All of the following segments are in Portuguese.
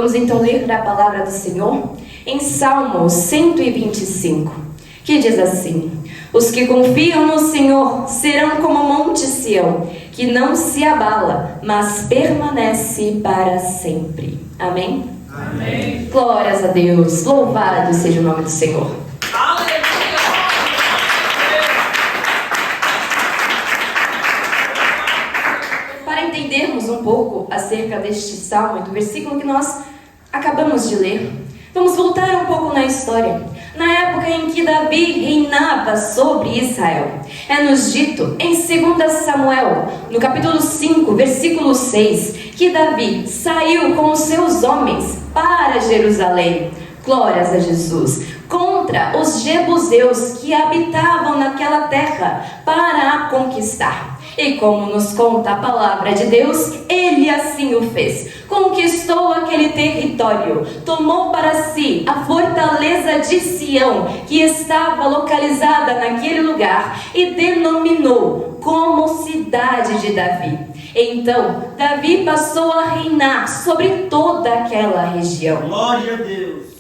Vamos então ler a palavra do Senhor em Salmo 125, que diz assim: os que confiam no Senhor serão como o monte Sião, que não se abala, mas permanece para sempre. Amém? Amém. Glórias a Deus, louvado seja o nome do Senhor. Para entendermos um pouco acerca deste salmo e do versículo que nós acabamos de ler, vamos voltar um pouco na história. Na época em que Davi reinava sobre Israel, é-nos dito em 2 Samuel, no capítulo 5, versículo 6, que Davi saiu com os seus homens para Jerusalém, glórias a Jesus, contra os jebuseus que habitavam naquela terra para a conquistar. E como nos conta a palavra de Deus, ele assim o fez. Conquistou aquele território, tomou para si a fortaleza de Sião, que estava localizada naquele lugar, e denominou como cidade de Davi. Então, Davi passou a reinar sobre toda aquela região. Glória a Deus.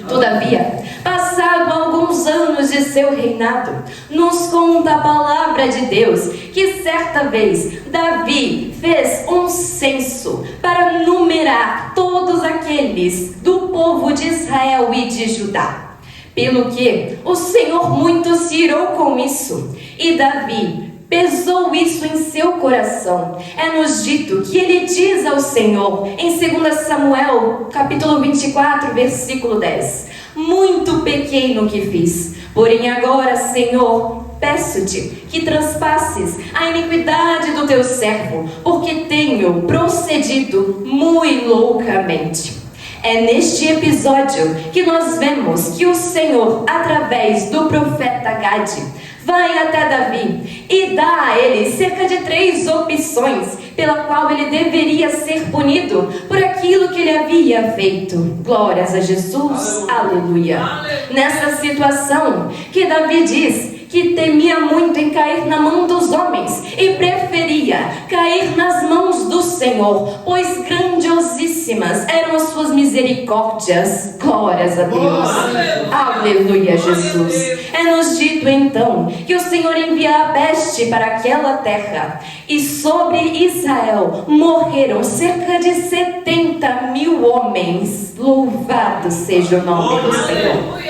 Todavia, passado alguns anos de seu reinado, nos conta a palavra de Deus que certa vez Davi fez um censo para numerar todos aqueles do povo de Israel e de Judá. Pelo que o Senhor muito se irou com isso, e Davi pesou isso em seu coração. É-nos dito que ele diz ao Senhor, em 2 Samuel, capítulo 24, versículo 10: muito pequei no que fiz, porém agora, Senhor, peço-te que transpasses a iniquidade do teu servo, porque tenho procedido muito loucamente. É neste episódio que nós vemos que o Senhor, através do profeta Gade, vai até Davi e dá a ele cerca de 3 opções pela qual ele deveria ser punido por aquilo que ele havia feito. Glórias a Jesus, aleluia. Nessa situação que Davi diz que temia muito em cair na mão dos homens e preferia cair nas mãos do Senhor, pois grandiosíssimas eram as suas misericórdias. Glórias a Deus. Aleluia, Jesus. É-nos dito então que o Senhor envia a peste para aquela terra, e sobre Israel morreram cerca de 70.000 homens. Louvado seja o nome do Senhor.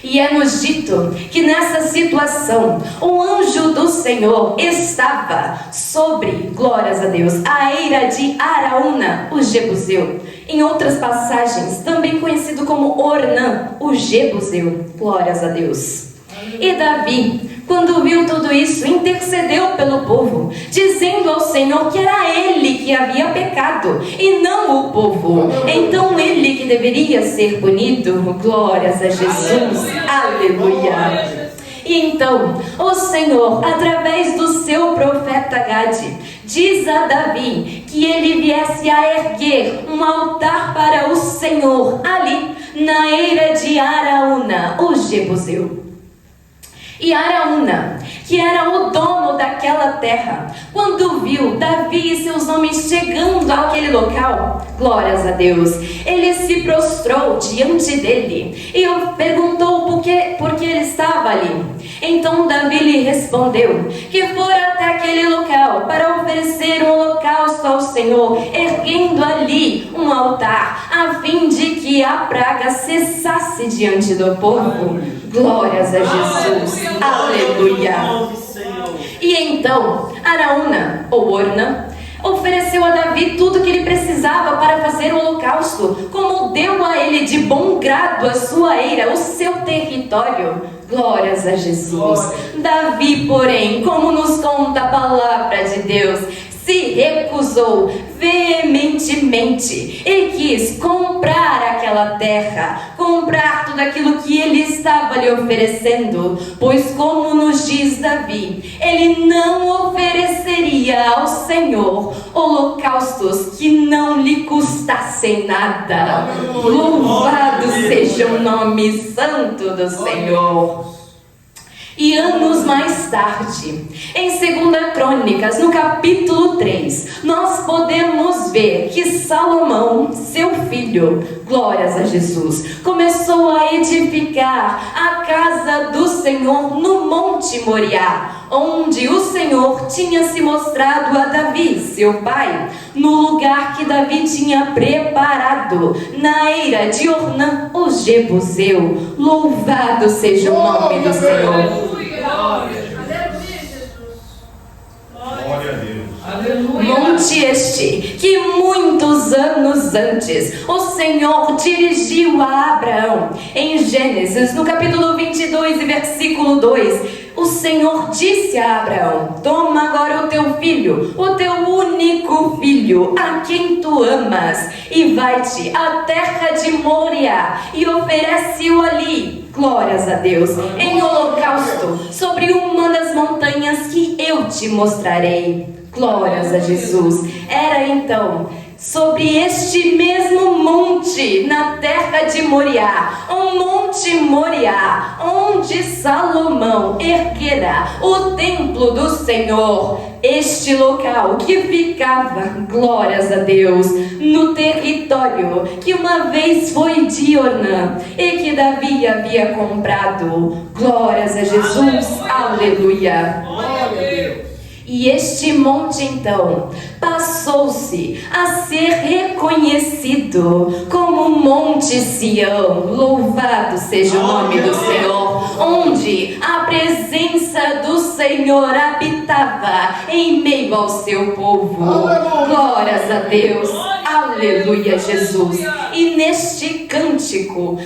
E é-nos dito que nessa situação o anjo do Senhor estava sobre, glórias a Deus, a eira de Araúna, o jebuseu. Em outras passagens, também conhecido como Ornã, o jebuseu. Glórias a Deus. E Davi, quando viu tudo isso, intercedeu pelo povo, dizendo ao Senhor que era ele que havia pecado e não o povo. Então ele que deveria ser punido. Glórias a Jesus. Aleluia. E então o Senhor, através do seu profeta Gade, diz a Davi que ele viesse a erguer um altar para o Senhor ali na eira de Araúna, o jebuseu. E Araúna, que era o dono daquela terra, quando viu Davi e seus homens chegando àquele local, glórias a Deus, ele se prostrou diante dele e perguntou por que ele estava ali. Então Davi lhe respondeu que fora até aquele local para oferecer um holocausto ao Senhor, erguendo ali um altar, a fim de que a praga cessasse diante do povo. Glórias a Jesus. Aleluia. E então Araúna, ou Ornã, ofereceu a Davi tudo que ele precisava para fazer o holocausto, como deu a ele de bom grado a sua eira, o seu território. Glórias a Jesus. Davi, porém, como nos conta a palavra de Deus, se recusou veementemente e quis comprar aquela terra, comprar tudo aquilo que ele estava lhe oferecendo, pois como nos diz Davi, ele não ofereceria ao Senhor holocaustos que não lhe custassem nada. Louvado seja o nome santo do Senhor. E anos mais tarde, em 2 Crônicas, no capítulo 3, nós podemos ver que Salomão, seu filho, glórias a Jesus, começou a edificar a casa do Senhor no Monte Moriá, onde o Senhor tinha se mostrado a Davi, seu pai, no lugar que Davi tinha preparado, na eira de Ornã, o Jebuseu. Louvado seja o nome do Senhor. Glória a Deus. Monte este que muitos anos antes o Senhor dirigiu a Abraão. Em Gênesis, no capítulo 22 e versículo 2, o Senhor disse a Abraão: toma agora o teu filho, o teu único filho, a quem tu amas, e vai-te à terra de Moriá e oferece-o ali, glórias a Deus, em holocausto sobre uma das montanhas que eu te mostrarei. Glórias a Jesus. Era então sobre este mesmo monte, na terra de Moriá, o Monte Moriá, onde Salomão erguera o templo do Senhor. Este local que ficava, glórias a Deus, no território que uma vez foi de Ornã e que Davi havia comprado. Glórias a Jesus, aleluia. Glória a Deus. E este monte então passou-se a ser reconhecido como Monte Sião, louvado seja o nome do Senhor, onde a presença do Senhor habitava em meio ao seu povo. Glórias a Deus, aleluia Jesus. E neste cântico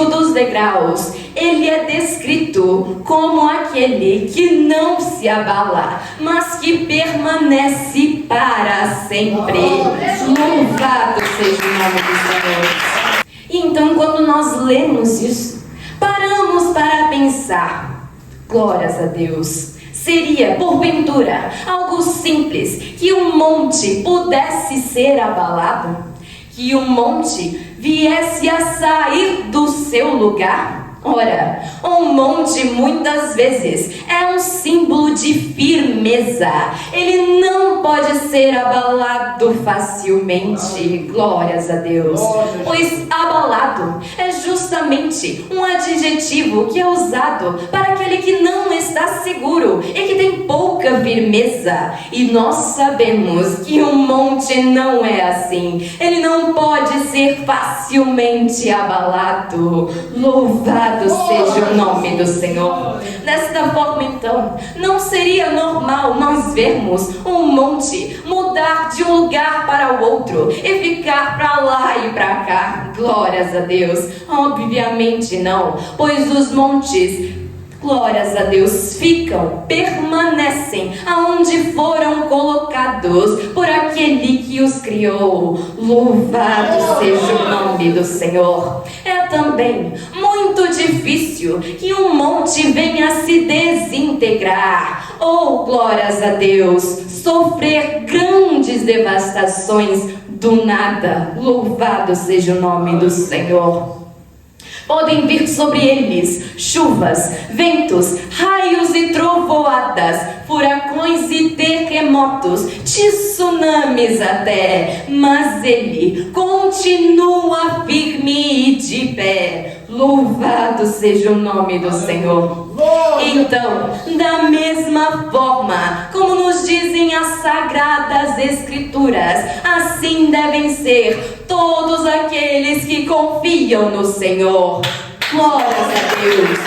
dos degraus, ele é descrito como aquele que não se abala, mas que permanece para sempre. Louvado seja o nome do Senhor. Então, quando nós lemos isso, paramos para pensar, glórias a Deus, seria, porventura, algo simples que um monte pudesse ser abalado? Que um monte viesse a sair do seu lugar? Ora, um monte muitas vezes é um símbolo de firmeza. Ele não pode ser abalado facilmente. Glórias a Deus. Pois abalado é justamente um adjetivo que é usado para aquele que não está seguro e que tem pouca firmeza. E nós sabemos que um monte não é assim. Ele não pode ser facilmente abalado. Louvado seja o nome do Senhor. Desta forma então, não seria normal nós vermos um monte mudar de um lugar para o outro e ficar para lá e para cá. Glórias a Deus. Obviamente não, pois os montes, glórias a Deus, permanecem aonde foram colocados por aquele que os criou. Louvado seja o nome do Senhor. É também muito difícil que um monte venha a se desintegrar ou, glórias a Deus, sofrer grandes devastações do nada. Louvado seja o nome do Senhor. Podem vir sobre eles chuvas, ventos, raios e trovoadas, furacões e terremotos, tsunamis até, mas ele continua firme e de pé. Louvado seja o nome do Senhor. Então, da mesma forma como nos dizem as Sagradas Escrituras, assim devem ser todos aqueles que confiam no Senhor. Glórias a Deus.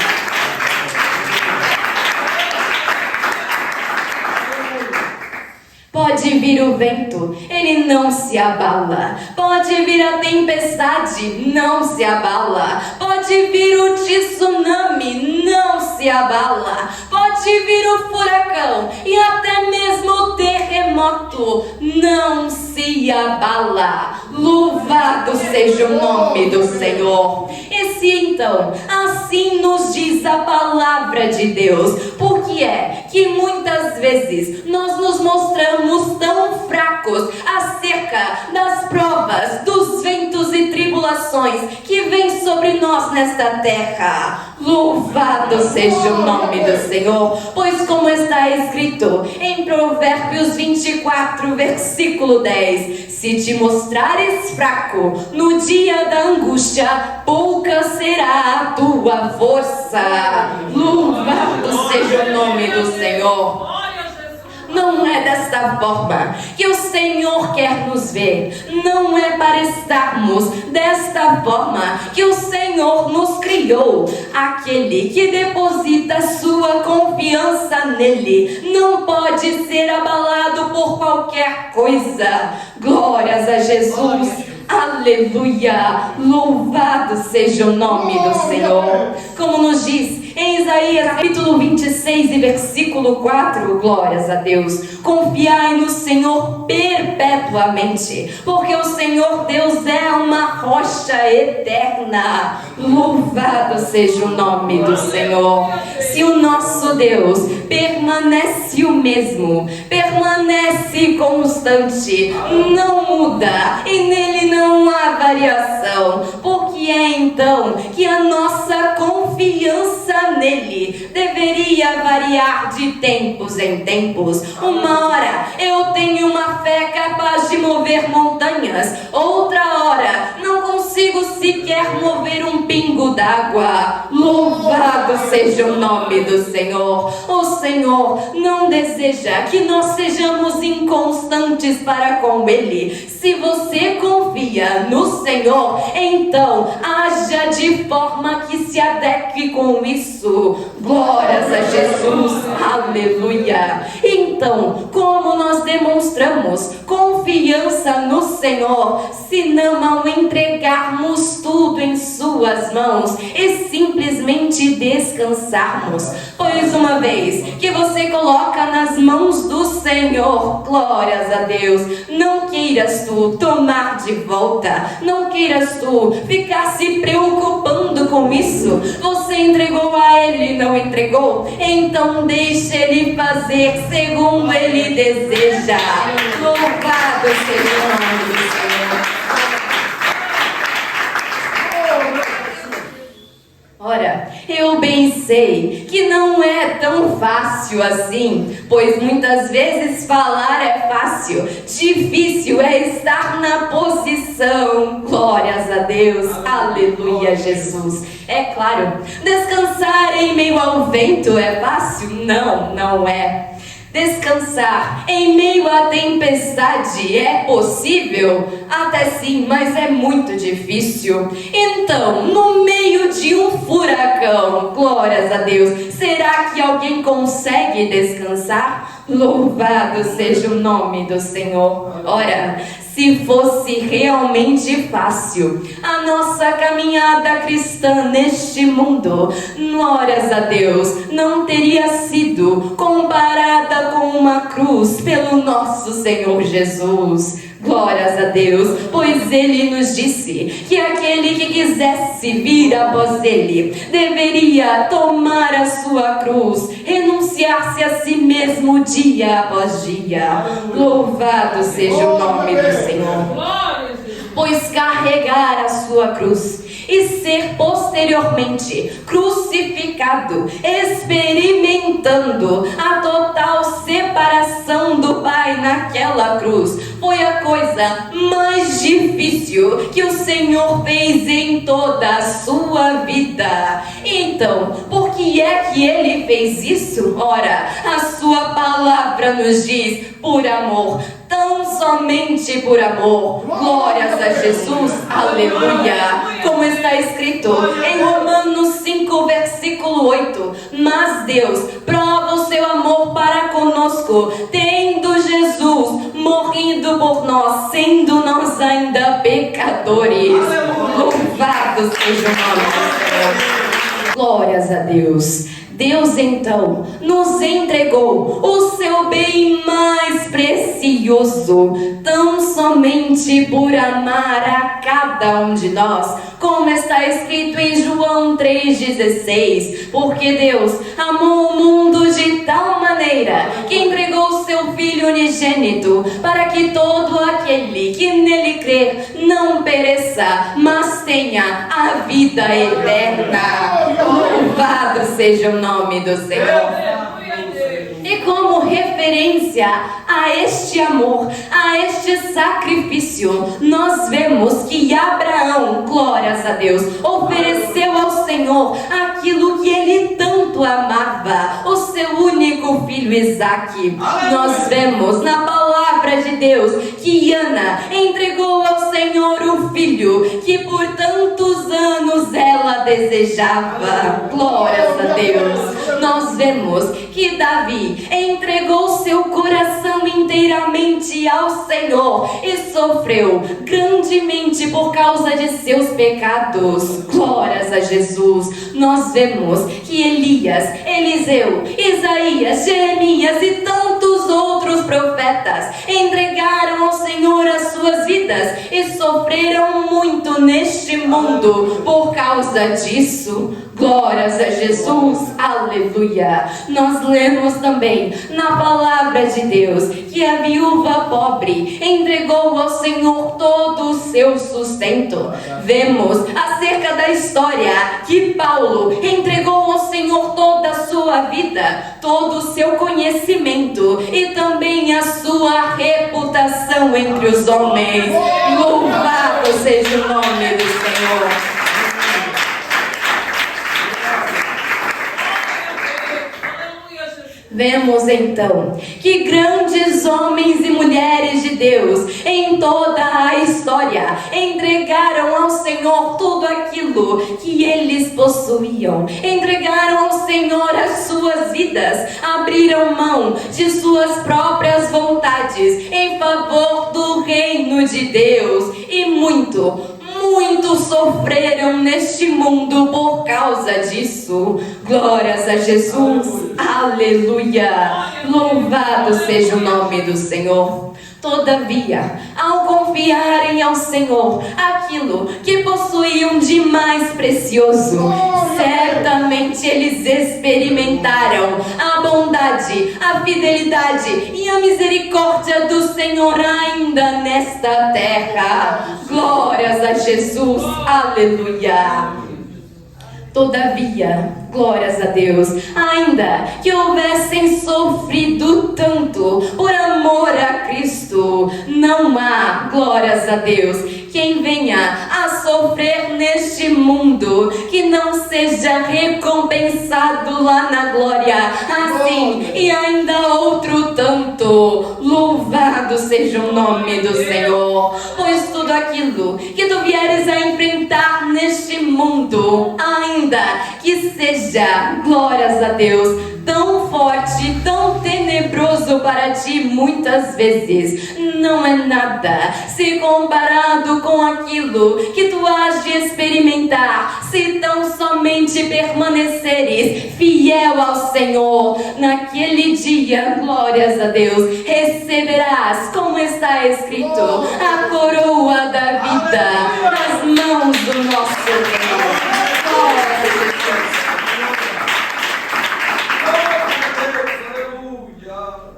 Pode vir o vento, ele não se abala. Pode vir a tempestade, não se abala. Pode vir o tsunami, não se abala. Pode vir o furacão e até mesmo o terremoto, não se abala. Louvado seja o nome do Senhor. E se então assim nos diz a palavra de Deus, por que é que muitas vezes nós nos mostramos tão fracos acerca das provas, dos ventos e tribulações que vêm sobre nós nesta terra. Louvado seja o nome do Senhor, pois como está escrito em Provérbios 24, versículo 10, se te mostrares fraco no dia da angústia, pouca será a tua força. Louvado seja o nome do Senhor. Não é desta forma que o Senhor quer nos ver. Não é para estarmos desta forma que o Senhor nos criou. Aquele que deposita sua confiança nele não pode ser abalado por qualquer coisa. Glórias a Jesus. Aleluia, louvado seja o nome do Senhor. Como nos diz em Isaías capítulo 26 e versículo 4, glórias a Deus. Confiai no Senhor perpetuamente, porque o Senhor Deus é uma rocha eterna. Louvado seja o nome do Senhor. Se o nosso Deus permanece o mesmo, permanece constante, não muda e nele não há variação, porque é então que a nossa confiança nele deveria variar de tempos em tempos. Uma hora eu tenho uma fé capaz de mover montanhas, outra hora não consigo sequer mover um pingo d'água. Louvado seja o nome do Senhor. O Senhor não deseja que nós sejamos inconstantes para com ele. Se você confia no Senhor, então haja de forma que se adeque com isso. Glórias a Jesus, aleluia. Então, como nós demonstramos confiança no Senhor, se não ao entregarmos tudo em suas mãos e simplesmente descansarmos? Pois uma vez que você coloca nas mãos do Senhor, glórias a Deus, não queiras tu tomar de volta, não queiras tu ficar se preocupando com isso. Você entregou a ele, não entregou? Então deixe ele fazer segundo ele deseja. Louvado seja o nome do Senhor. Ora, eu bem sei que não é tão fácil assim, pois muitas vezes falar é fácil, difícil é estar na posição. Glórias a Deus, aleluia Jesus. É claro, descansar em meio ao vento é fácil? Não, não é. Descansar em meio à tempestade é possível? Até sim, mas é muito difícil. Então, no meio de um furacão, glórias a Deus, será que alguém consegue descansar? Louvado seja o nome do Senhor. Ora, se fosse realmente fácil a nossa caminhada cristã neste mundo, glórias a Deus, não teria sido comparada com uma cruz pelo nosso Senhor Jesus. Glórias a Deus, pois ele nos disse que aquele que quisesse vir após ele deveria tomar a sua cruz, renunciar-se a si mesmo dia após dia. Louvado seja o nome do Senhor. Pois carregar a sua cruz e ser posteriormente crucificado, experimentando a total separação do Pai naquela cruz, foi a coisa mais difícil que o Senhor fez em toda a sua vida. Então, por que é que ele fez isso? Ora, a sua palavra nos diz: por amor, tão somente por amor. Glórias a Jesus, aleluia. Como está escrito em Romanos 5, versículo 8: mas Deus prova o seu amor para conosco, tendo Jesus morrido por nós, sendo nós ainda pecadores. Louvado seja o nome do Senhor. Glórias a Deus. Deus então nos entregou o seu bem mais precioso, tão somente por amar a cada um de nós, como está escrito em João 3,16, porque Deus amou o mundo de tal maneira que entregou o seu Filho unigênito, para que todo aquele que nele crer não pereça, mas tenha a vida eterna. Louvado seja o nome do Senhor. E como referência a este amor, a este sacrifício, nós vemos que Abraão, glórias a Deus, ofereceu ao Senhor aquilo que ele tanto amava, o seu único filho Isaque. Nós vemos na palavra de Deus que Ana entregou ao Senhor o filho que por tantos anos ela desejava. Glórias a Deus. Nós vemos que Davi entregou seu coração inteiramente ao Senhor e sofreu grandemente por causa de seus pecados. Glórias a Jesus. Nós vemos que Elias, Eliseu, Isaías, Jeremias e tantos outros profetas entregaram ao Senhor as suas vidas e sofreram muito neste mundo por causa disso. Glórias a Jesus, aleluia. Nós lemos também na palavra de Deus que a viúva pobre entregou ao Senhor todo o seu sustento. Vemos acerca da história que Paulo entregou ao Senhor toda a sua vida, todo o seu conhecimento e também a sua reputação entre os homens. Louvado seja o nome do Senhor. Vemos então que grandes homens e mulheres de Deus em toda a história entregaram ao Senhor tudo aquilo que eles possuíam, entregaram ao Senhor as suas vidas, abriram mão de suas próprias vontades em favor do reino de Deus e muito sofreram neste mundo por causa disso. Glórias a Jesus, aleluia, louvado seja o nome do Senhor. Todavia, ao confiarem ao Senhor aquilo que possuíam de mais precioso, certamente eles experimentaram a bondade, a fidelidade e a misericórdia do Senhor ainda nesta terra. Glórias a Jesus, aleluia. Todavia, glórias a Deus, ainda que houvessem sofrido tanto por amor a Cristo, não há, glórias a Deus, quem venha a sofrer neste mundo que não seja recompensado lá na glória, assim e ainda outro tanto. Louvado seja o nome do Senhor, pois tudo aquilo que tu vieres a enfrentar neste mundo, ainda que seja, glórias a Deus, tão forte, tão tenebroso para ti muitas vezes, não é nada se comparado com aquilo que tu has de experimentar, se tão somente permaneceres fiel ao Senhor. Naquele dia, glórias a Deus, receberás, como está escrito, a coroa da vida nas mãos do nosso Deus. Glórias a Deus.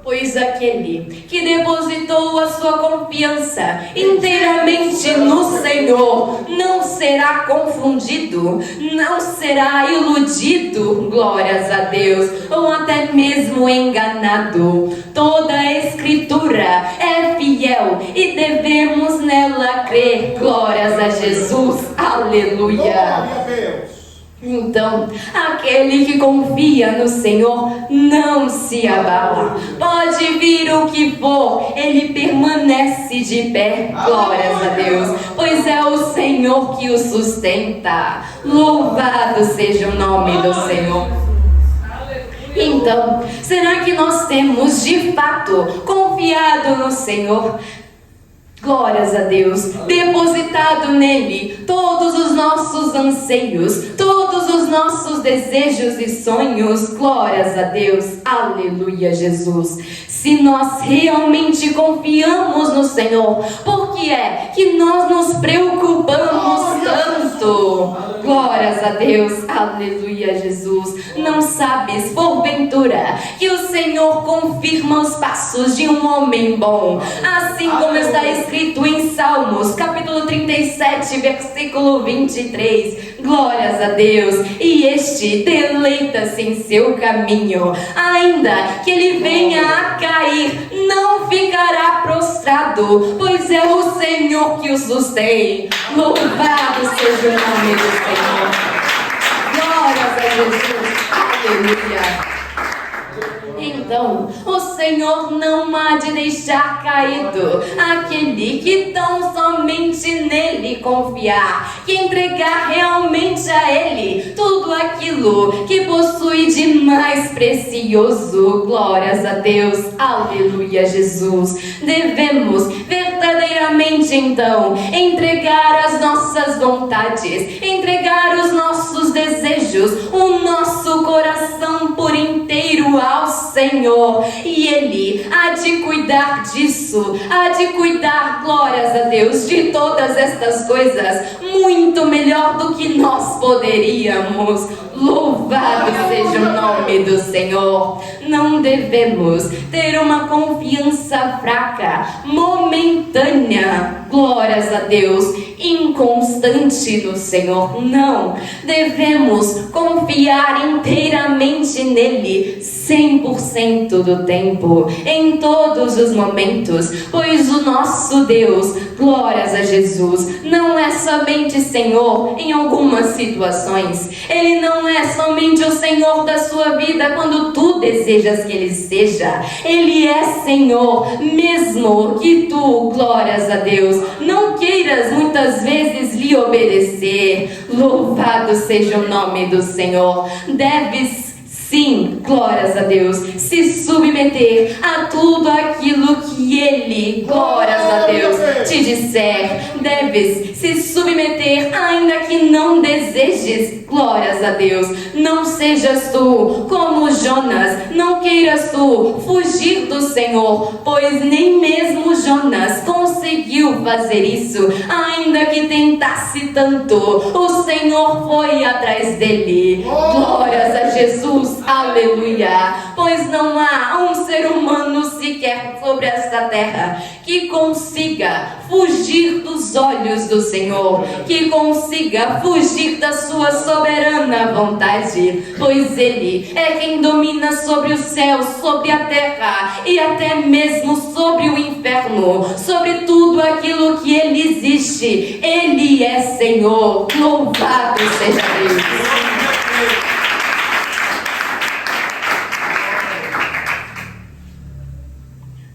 Pois aquele que depositou a sua confiança inteiramente no Senhor não será confundido, não será iludido, glórias a Deus, ou até mesmo enganado. Toda a Escritura é fiel e devemos nela crer, glórias a Jesus, aleluia. Então, aquele que confia no Senhor não se abala. Pode vir o que for, ele permanece de pé. Glórias a Deus, pois é o Senhor que o sustenta. Louvado seja o nome do Senhor. Então, será que nós temos de fato confiado no Senhor? Glórias a Deus, depositado nele todos os nossos anseios, todos os nossos desejos e sonhos. Glórias a Deus, aleluia, Jesus. Se nós realmente confiamos no Senhor, por que é que nós nos preocupamos tanto? Glórias a Deus, aleluia, Jesus. Não sabes, porventura, que o Senhor Senhor confirma os passos de um homem bom. Assim como está escrito em Salmos, capítulo 37, versículo 23. Glórias a Deus. E este deleita-se em seu caminho. Ainda que ele venha a cair, não ficará prostrado, pois é o Senhor que o sustém. Louvado seja o nome do Senhor. Glórias a Jesus. Aleluia. Então, o Senhor não há de deixar caído aquele que tão somente nele confiar, que entregar realmente a ele tudo aquilo que possui de mais precioso. Glórias a Deus, aleluia, Jesus. Devemos verdadeiramente então entregar as nossas vontades, entregar os nossos desejos, o nosso coração por inteiro ao Senhor, e Ele há de cuidar disso, há de cuidar, glórias a Deus, de todas estas coisas, muito melhor do que nós poderíamos. Louvado seja o nome do Senhor. Não devemos ter uma confiança fraca, momentânea, glórias a Deus, inconstante no Senhor. Não, devemos confiar inteiramente nele, 100% do tempo, em todos os momentos, pois o nosso Deus, glórias a Jesus, não é somente Senhor em algumas situações. Ele não é somente o Senhor da sua vida quando tu desejas que Ele seja. Ele é Senhor mesmo que tu, glórias a Deus, não queiras muitas vezes lhe obedecer. Louvado seja o nome do Senhor. Deves sim, glórias a Deus, se submeter a tudo aquilo que Ele, glórias a Deus, te disser. Deves se submeter ainda que não desejes, glórias a Deus. Não sejas tu como Jonas, não queiras tu fugir do Senhor, pois nem mesmo Jonas conseguiu fazer isso, ainda que tentasse tanto. O Senhor foi atrás dele. Glórias a Jesus. Aleluia, pois não há um ser humano sequer sobre esta terra que consiga fugir dos olhos do Senhor, que consiga fugir da sua soberana vontade, pois Ele é quem domina sobre o céu, sobre a terra e até mesmo sobre o inferno, sobre tudo aquilo que Ele existe. Ele é Senhor. Louvado seja Deus.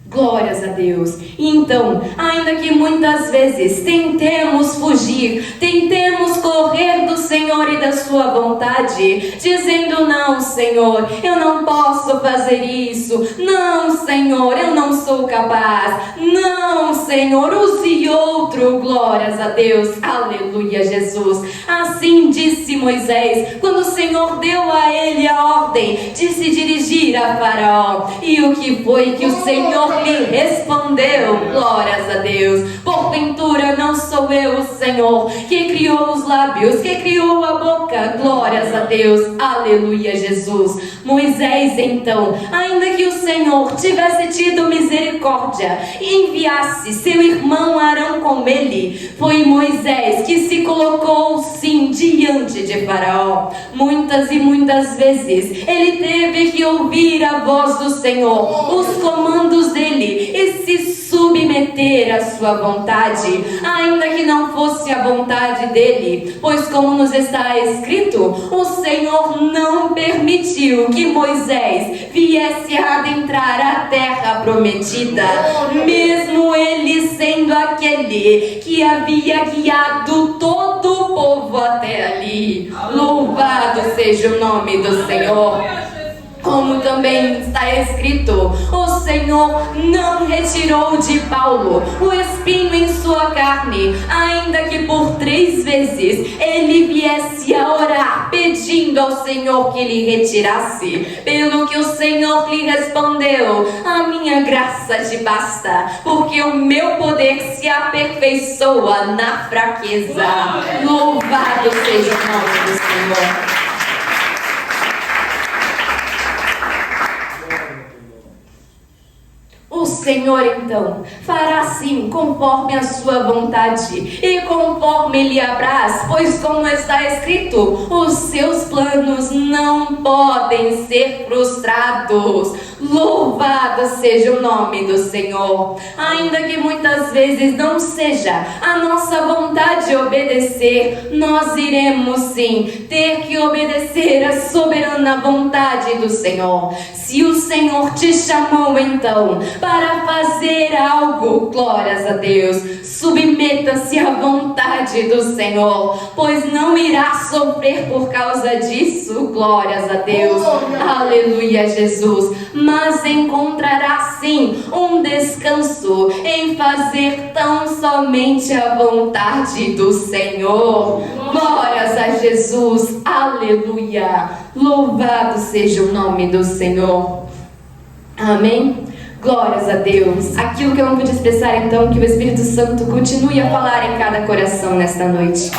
Glórias a Deus. Então, ainda que muitas vezes tentemos fugir, tentemos correr do Senhor e da sua vontade, dizendo: não, Senhor, eu não posso fazer isso. Não, Senhor, eu não sou capaz. Não, Senhor, use outro. Glórias a Deus. Aleluia, Jesus. Assim disse Moisés, quando o Senhor deu a ele a ordem de se dirigir a Faraó. E o que foi que o Senhor lhe respondeu? Glórias a Deus. Porventura não sou eu, o Senhor, que criou os lábios, que criou a boca? Glórias a Deus. Aleluia, Jesus. Moisés então, ainda que o Senhor tivesse tido misericórdia e enviasse seu irmão Arão com ele, foi Moisés que se colocou sim diante de Faraó. Muitas e muitas vezes ele teve que ouvir a voz do Senhor, os comandos dele, e se submeter à sua vontade, ainda que não fosse a vontade dele, pois como nos está escrito, o Senhor não permitiu que Moisés viesse a adentrar a terra prometida, mesmo ele sendo aquele que havia guiado todo o povo até ali. Louvado seja o nome do Senhor. Como também está escrito, o Senhor não retirou de Paulo o espinho em sua carne, ainda que por 3 vezes ele viesse a orar pedindo ao Senhor que lhe retirasse. Pelo que o Senhor lhe respondeu: a minha graça te basta, porque o meu poder se aperfeiçoa na fraqueza. Louvado seja o nome do Senhor. o Senhor então fará assim conforme a sua vontade e conforme lhe apraz, pois como está escrito, os seus planos não podem ser frustrados. Louvado seja o nome do Senhor. Ainda que muitas vezes não seja a nossa vontade obedecer, nós iremos sim ter que obedecer a soberana vontade do Senhor. Se o Senhor te chamou então para fazer algo, glórias a Deus, submeta-se à vontade do Senhor, pois não irá sofrer por causa disso, glórias a Deus, aleluia Jesus, mas encontrará sim um descanso em fazer tão somente a vontade do Senhor. Glórias a Jesus, aleluia, louvado seja o nome do Senhor, amém. Glórias a Deus. Aquilo que eu não pude expressar então, que o Espírito Santo continue a falar em cada coração nesta noite.